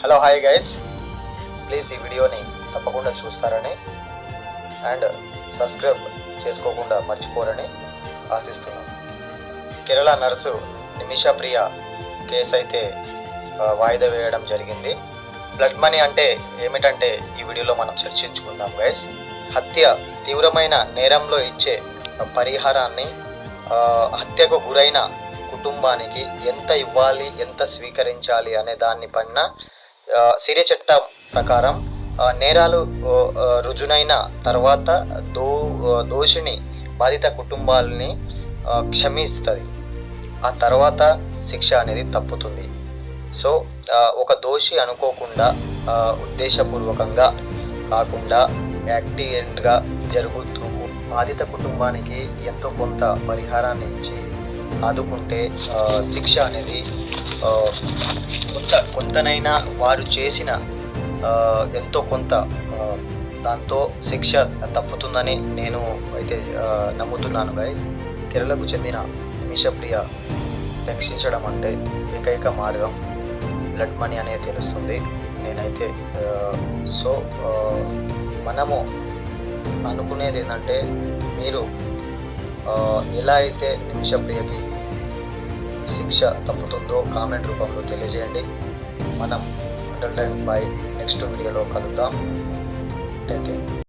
Hello hi guys, please ఈ వీడియోని తప్పకుండా చూస్తారని అండ్ సబ్స్క్రైబ్ చేసుకోకుండా మర్చిపోరని ఆశిస్తున్నాను. కేరళ నర్సు నిమిషా ప్రియ కేసు అయితే వాయిదా వేయడం జరిగింది. బ్లడ్ మనీ అంటే ఏమిటంటే ఈ వీడియోలో మనం చర్చించుకుందాం గైస్. హత్య తీవ్రమైన నేరంలో ఇచ్చే పరిహారాన్ని హత్యకు గురైన కుటుంబానికి ఎంత ఇవ్వాలి, ఎంత స్వీకరించాలి అనే దాన్ని పైన సిరి చట్టం ప్రకారం నేరాలు రుజునైన తర్వాత దోషిని బాధిత కుటుంబాలని క్షమిస్తుంది. ఆ తర్వాత శిక్ష అనేది తప్పుతుంది. సో ఒక దోషి అనుకోకుండా ఉద్దేశపూర్వకంగా కాకుండా యాక్సిడెంట్గా జరుగుతూ బాధిత కుటుంబానికి ఎంతో కొంత పరిహారాన్ని ఇచ్చి ఆదుకుంటే శిక్ష అనేది కొంతనైనా వారు చేసిన ఎంతో కొంత దాంతో శిక్ష తప్పుతుందని నేను అయితే నమ్ముతున్నాను గైస్. కేరళకు చెందిన నిమిషా ప్రియ రక్షించడం అంటే ఏకైక మార్గం బ్లడ్ మనీ అనేది తెలుస్తుంది నేనైతే. సో మనము అనుకునేది ఏంటంటే, మీరు ఎలా అయితే నిమిషా ప్రియకి శిక్ష తప్పుతుందో కామెంట్ రూపంలో తెలియజేయండి. మనం బై నెక్స్ట్ వీడియోలో కలుద్దాం. Take care.